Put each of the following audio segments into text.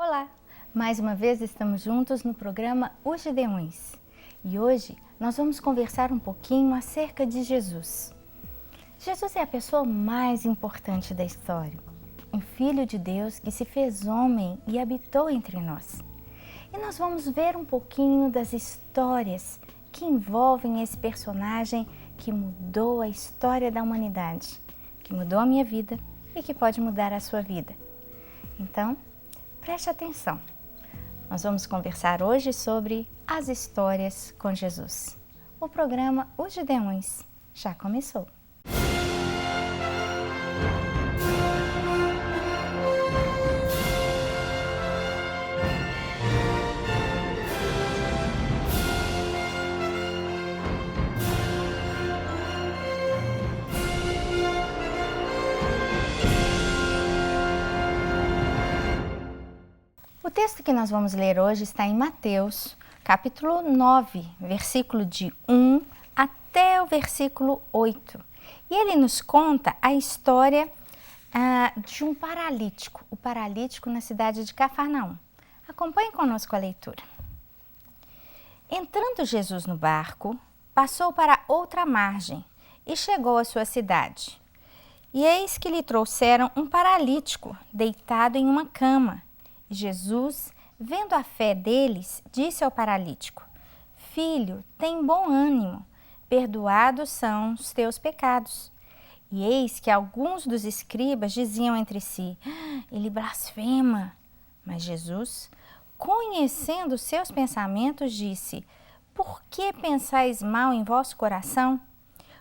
Olá! Mais uma vez estamos juntos no programa Os Gideões e hoje nós vamos conversar um pouquinho acerca de Jesus. Jesus é a pessoa mais importante da história, um Filho de Deus que se fez homem e habitou entre nós. E nós vamos ver um pouquinho das histórias que envolvem esse personagem que mudou a história da humanidade, que mudou a minha vida e que pode mudar a sua vida. Então, preste atenção. Nós vamos conversar hoje sobre as histórias com Jesus. O programa Os Gideões já começou. O texto que nós vamos ler hoje está em Mateus, capítulo 9, versículo de 1 até o versículo 8. E ele nos conta a história de um paralítico, o paralítico na cidade de Cafarnaum. Acompanhe conosco a leitura. Entrando Jesus no barco, passou para outra margem e chegou à sua cidade. E eis que lhe trouxeram um paralítico deitado em uma cama. E Jesus, vendo a fé deles, disse ao paralítico: Filho, tem bom ânimo, perdoados são os teus pecados. E eis que alguns dos escribas diziam entre si: Ele blasfema. Mas Jesus, conhecendo os seus pensamentos, disse: Por que pensais mal em vosso coração?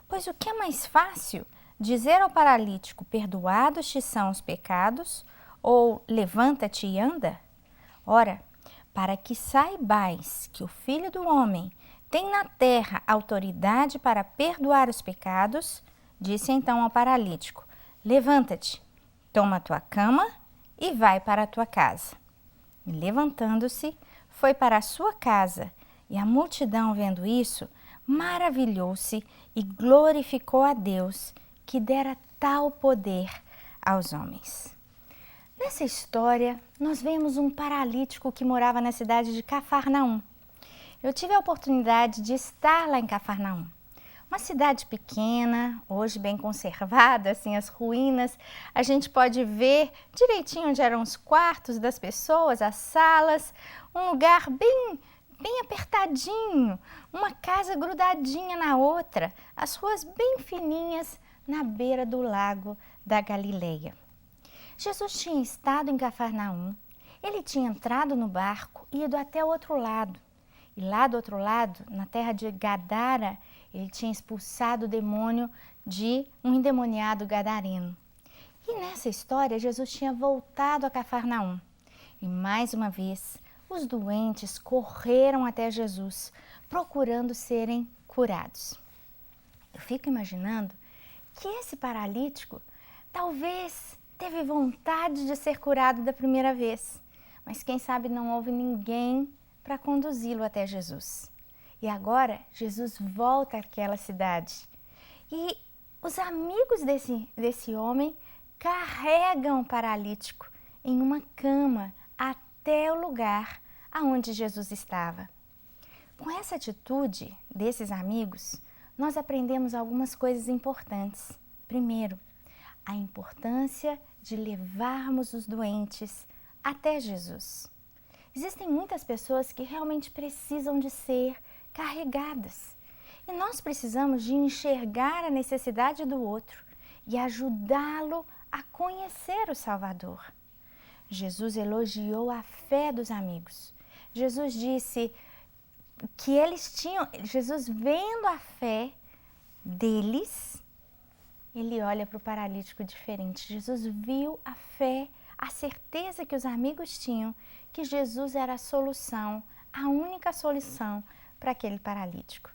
Pois o que é mais fácil, dizer ao paralítico: Perdoados te são os pecados, ou levanta-te e anda? Ora, para que saibais que o Filho do Homem tem na terra autoridade para perdoar os pecados, disse então ao paralítico: Levanta-te, toma a tua cama e vai para a tua casa. E levantando-se, foi para a sua casa, e a multidão, vendo isso, maravilhou-se e glorificou a Deus, que dera tal poder aos homens. Nessa história, nós vemos um paralítico que morava na cidade de Cafarnaum. Eu tive a oportunidade de estar lá em Cafarnaum. Uma cidade pequena, hoje bem conservada, assim, as ruínas. A gente pode ver direitinho onde eram os quartos das pessoas, as salas, um lugar bem apertadinho, uma casa grudadinha na outra, as ruas bem fininhas na beira do lago da Galileia. Jesus tinha estado em Cafarnaum, ele tinha entrado no barco e ido até o outro lado. E lá do outro lado, na terra de Gadara, ele tinha expulsado o demônio de um endemoniado gadareno. E nessa história, Jesus tinha voltado a Cafarnaum. E mais uma vez, os doentes correram até Jesus, procurando serem curados. Eu fico imaginando que esse paralítico talvez teve vontade de ser curado da primeira vez, mas quem sabe não houve ninguém para conduzi-lo até Jesus. E agora Jesus volta àquela cidade e os amigos desse homem carregam o paralítico em uma cama até o lugar aonde Jesus estava. Com essa atitude desses amigos, nós aprendemos algumas coisas importantes. Primeiro, a importância de levarmos os doentes até Jesus. Existem muitas pessoas que realmente precisam de ser carregadas. E nós precisamos de enxergar a necessidade do outro e ajudá-lo a conhecer o Salvador. Jesus elogiou a fé dos amigos. Jesus disse que Jesus vendo a fé deles, ele olha para o paralítico diferente. Jesus viu a fé, a certeza que os amigos tinham que Jesus era a solução, a única solução para aquele paralítico.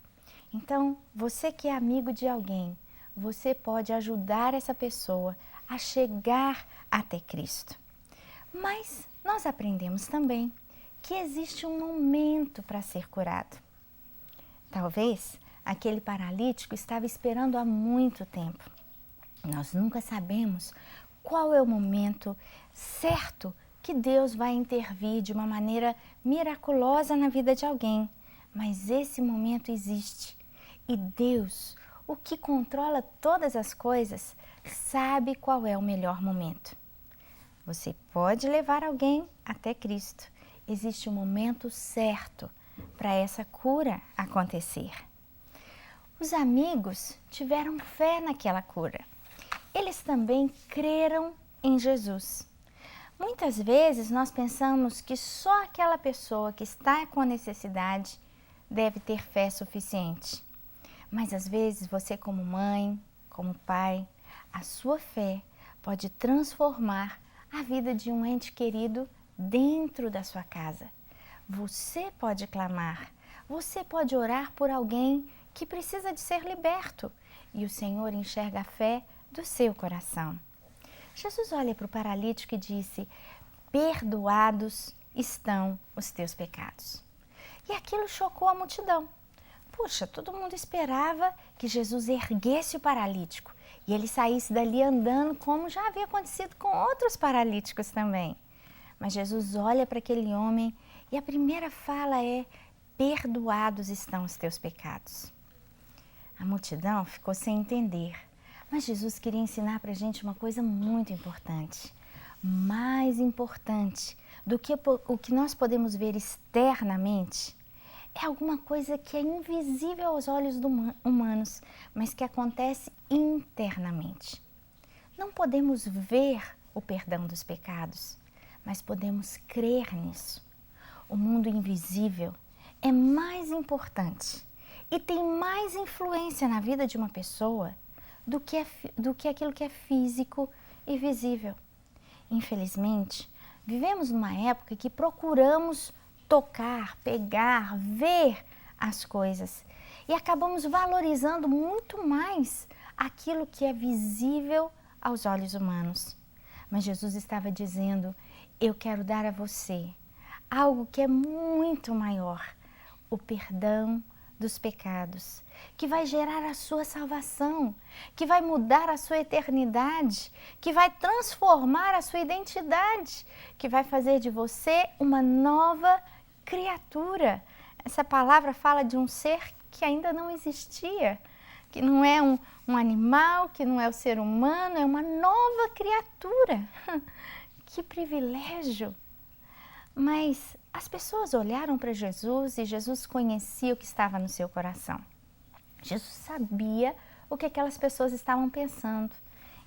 Então, você que é amigo de alguém, você pode ajudar essa pessoa a chegar até Cristo. Mas nós aprendemos também que existe um momento para ser curado. Talvez aquele paralítico estava esperando há muito tempo. Nós nunca sabemos qual é o momento certo que Deus vai intervir de uma maneira miraculosa na vida de alguém, mas esse momento existe. E Deus, o que controla todas as coisas, sabe qual é o melhor momento. Você pode levar alguém até Cristo. Existe um momento certo para essa cura acontecer. Os amigos tiveram fé naquela cura. Eles também creram em Jesus. Muitas vezes nós pensamos que só aquela pessoa que está com necessidade deve ter fé suficiente. Mas às vezes você, como mãe, como pai, a sua fé pode transformar a vida de um ente querido dentro da sua casa. Você pode clamar, você pode orar por alguém que precisa de ser liberto e o Senhor enxerga a fé do seu coração. Jesus olha para o paralítico e disse: perdoados estão os teus pecados. E aquilo chocou a multidão. Puxa, todo mundo esperava que Jesus erguesse o paralítico e ele saísse dali andando, como já havia acontecido com outros paralíticos também. Mas Jesus olha para aquele homem e a primeira fala é: perdoados estão os teus pecados. A multidão ficou sem entender, mas Jesus queria ensinar para a gente uma coisa muito importante. Mais importante do que o que nós podemos ver externamente, é alguma coisa que é invisível aos olhos humanos, mas que acontece internamente. Não podemos ver o perdão dos pecados, mas podemos crer nisso. O mundo invisível é mais importante e tem mais influência na vida de uma pessoa do que aquilo que é físico e visível. Infelizmente, vivemos numa época que procuramos tocar, pegar, ver as coisas e acabamos valorizando muito mais aquilo que é visível aos olhos humanos. Mas Jesus estava dizendo: eu quero dar a você algo que é muito maior, o perdão dos pecados, que vai gerar a sua salvação, que vai mudar a sua eternidade, que vai transformar a sua identidade, que vai fazer de você uma nova criatura. Essa palavra fala de um ser que ainda não existia, que não é um animal, que não é o ser humano, é uma nova criatura. Que privilégio! Mas as pessoas olharam para Jesus e Jesus conhecia o que estava no seu coração. Jesus sabia o que aquelas pessoas estavam pensando.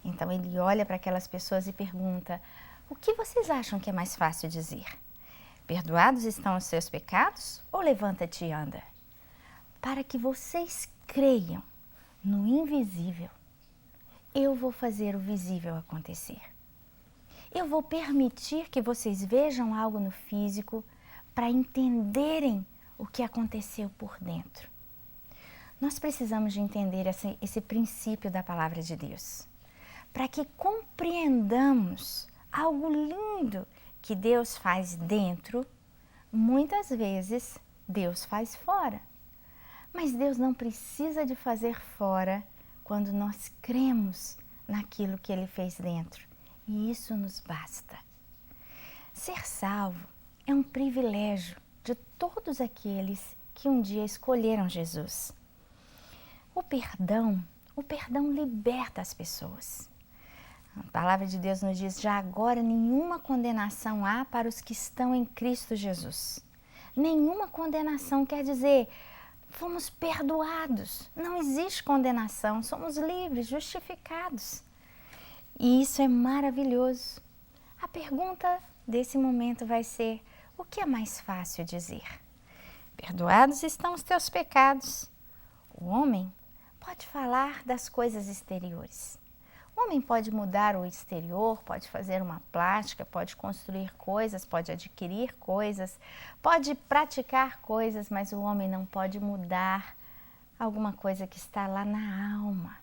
Então ele olha para aquelas pessoas e pergunta: o que vocês acham que é mais fácil dizer? Perdoados estão os seus pecados ou levanta-te e anda? Para que vocês creiam no invisível, eu vou fazer o visível acontecer. Eu vou permitir que vocês vejam algo no físico para entenderem o que aconteceu por dentro. Nós precisamos de entender esse princípio da palavra de Deus, para que compreendamos algo lindo que Deus faz dentro, muitas vezes Deus faz fora. Mas Deus não precisa de fazer fora quando nós cremos naquilo que Ele fez dentro. E isso nos basta. Ser salvo é um privilégio de todos aqueles que um dia escolheram Jesus. O perdão liberta as pessoas. A palavra de Deus nos diz: já agora nenhuma condenação há para os que estão em Cristo Jesus. Nenhuma condenação quer dizer fomos perdoados. Não existe condenação, somos livres, justificados. E isso é maravilhoso. A pergunta desse momento vai ser: o que é mais fácil dizer? Perdoados estão os teus pecados. O homem pode falar das coisas exteriores. O homem pode mudar o exterior, pode fazer uma plástica, pode construir coisas, pode adquirir coisas, pode praticar coisas, mas o homem não pode mudar alguma coisa que está lá na alma.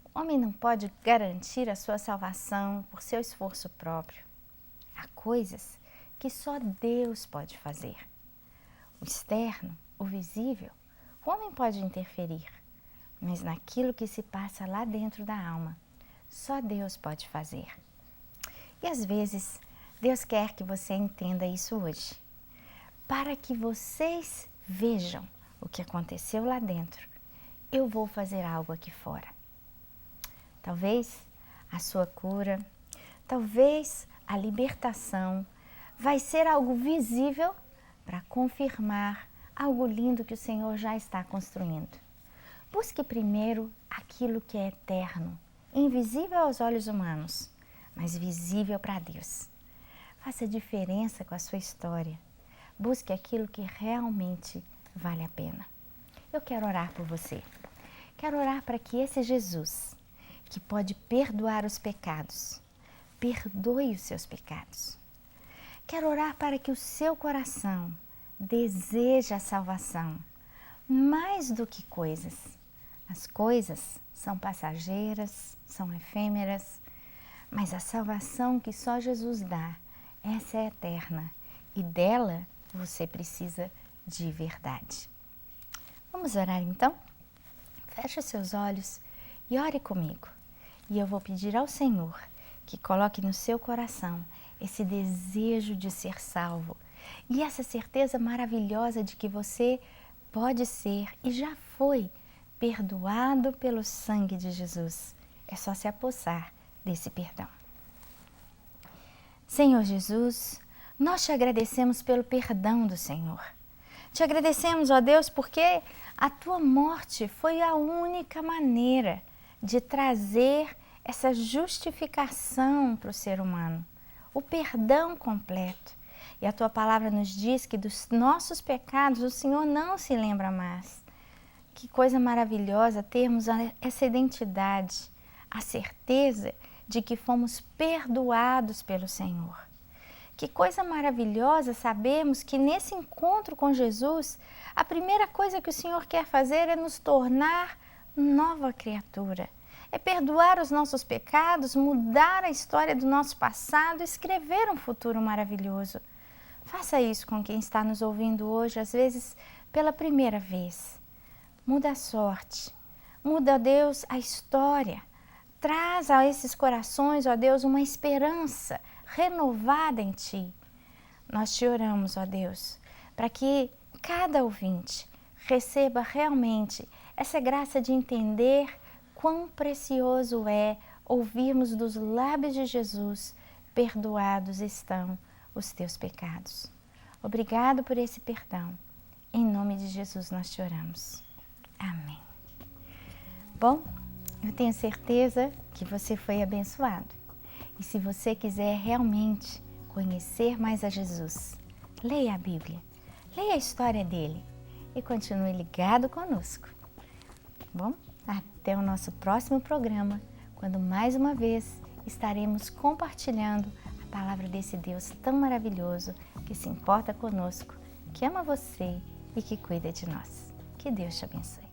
O homem não pode garantir a sua salvação por seu esforço próprio. Há coisas que só Deus pode fazer. O externo, o visível, o homem pode interferir, mas naquilo que se passa lá dentro da alma, só Deus pode fazer. E às vezes Deus quer que você entenda isso hoje, para que vocês vejam o que aconteceu lá dentro. Eu vou fazer algo aqui fora. Talvez a sua cura, talvez a libertação vai ser algo visível para confirmar algo lindo que o Senhor já está construindo. Busque primeiro aquilo que é eterno, invisível aos olhos humanos, mas visível para Deus. Faça diferença com a sua história. Busque aquilo que realmente vale a pena. Eu quero orar por você. Quero orar para que esse Jesus, que pode perdoar os pecados, perdoe os seus pecados. Quero orar para que o seu coração deseje a salvação, mais do que coisas. As coisas são passageiras, são efêmeras, mas a salvação que só Jesus dá, essa é eterna e dela você precisa de verdade. Vamos orar então? Feche os seus olhos e ore comigo. E eu vou pedir ao Senhor que coloque no seu coração esse desejo de ser salvo e essa certeza maravilhosa de que você pode ser e já foi perdoado pelo sangue de Jesus. É só se apossar desse perdão. Senhor Jesus, nós te agradecemos pelo perdão do Senhor. Te agradecemos, ó Deus, porque a tua morte foi a única maneira de trazer essa justificação para o ser humano, o perdão completo. E a tua palavra nos diz que dos nossos pecados o Senhor não se lembra mais. Que coisa maravilhosa termos essa identidade, a certeza de que fomos perdoados pelo Senhor. Que coisa maravilhosa sabermos que nesse encontro com Jesus, a primeira coisa que o Senhor quer fazer é nos tornar nova criatura. É perdoar os nossos pecados, mudar a história do nosso passado, escrever um futuro maravilhoso. Faça isso com quem está nos ouvindo hoje, às vezes pela primeira vez. Muda a sorte, muda, ó Deus, a história. Traz a esses corações, ó Deus, uma esperança renovada em Ti. Nós te oramos, ó Deus, para que cada ouvinte receba realmente essa graça de entender quão precioso é ouvirmos dos lábios de Jesus: perdoados estão os teus pecados. Obrigado por esse perdão. Em nome de Jesus nós te oramos. Amém. Bom, eu tenho certeza que você foi abençoado. E se você quiser realmente conhecer mais a Jesus, leia a Bíblia, leia a história dele e continue ligado conosco. Bom, até o nosso próximo programa, quando mais uma vez estaremos compartilhando a palavra desse Deus tão maravilhoso que se importa conosco, que ama você e que cuida de nós. Que Deus te abençoe.